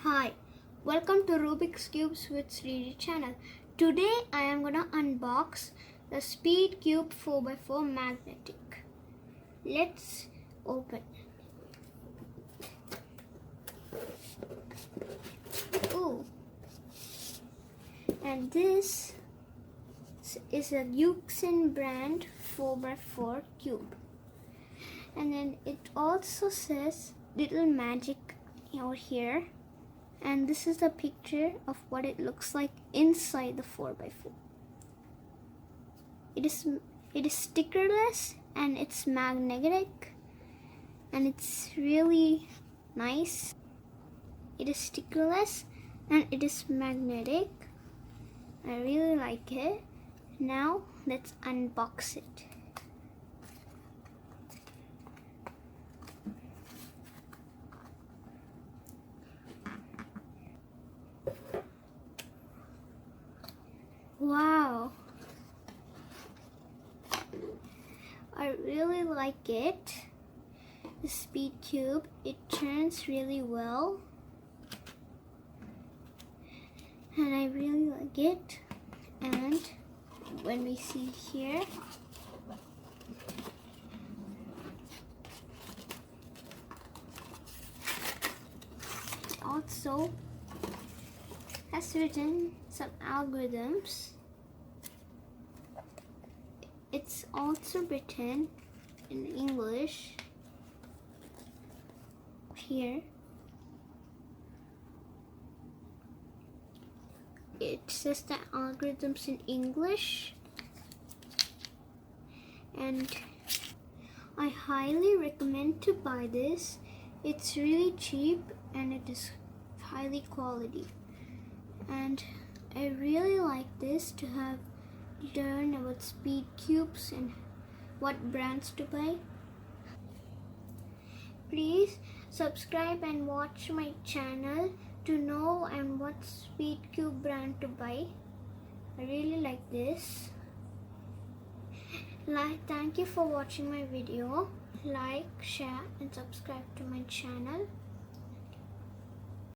Hi, welcome to Rubik's Cubes with 3D channel. Today I am gonna unbox the Speed Cube 4x4 magnetic. Let's open. Ooh. And this is a Euxin brand 4x4 cube. And then it also says little magic over here. And this is a picture of what it looks like inside the 4x4. It is stickerless and it's magnetic and it's really nice. It is stickerless and it is magnetic. I really like it. Now let's unbox it. Wow, I really like it. The Speed Cube, it turns really well and I really like it. And when we see here, it also has written some algorithms. It's also written in English here. It says the algorithms in English, and I highly recommend to buy this. It's really cheap and it is highly quality. And I really like this to have learn about Speed Cubes and what brands to buy. Please subscribe and watch my channel to know and what Speed Cube brand to buy. I really like this. Thank you for watching my video. Like, share and subscribe to my channel.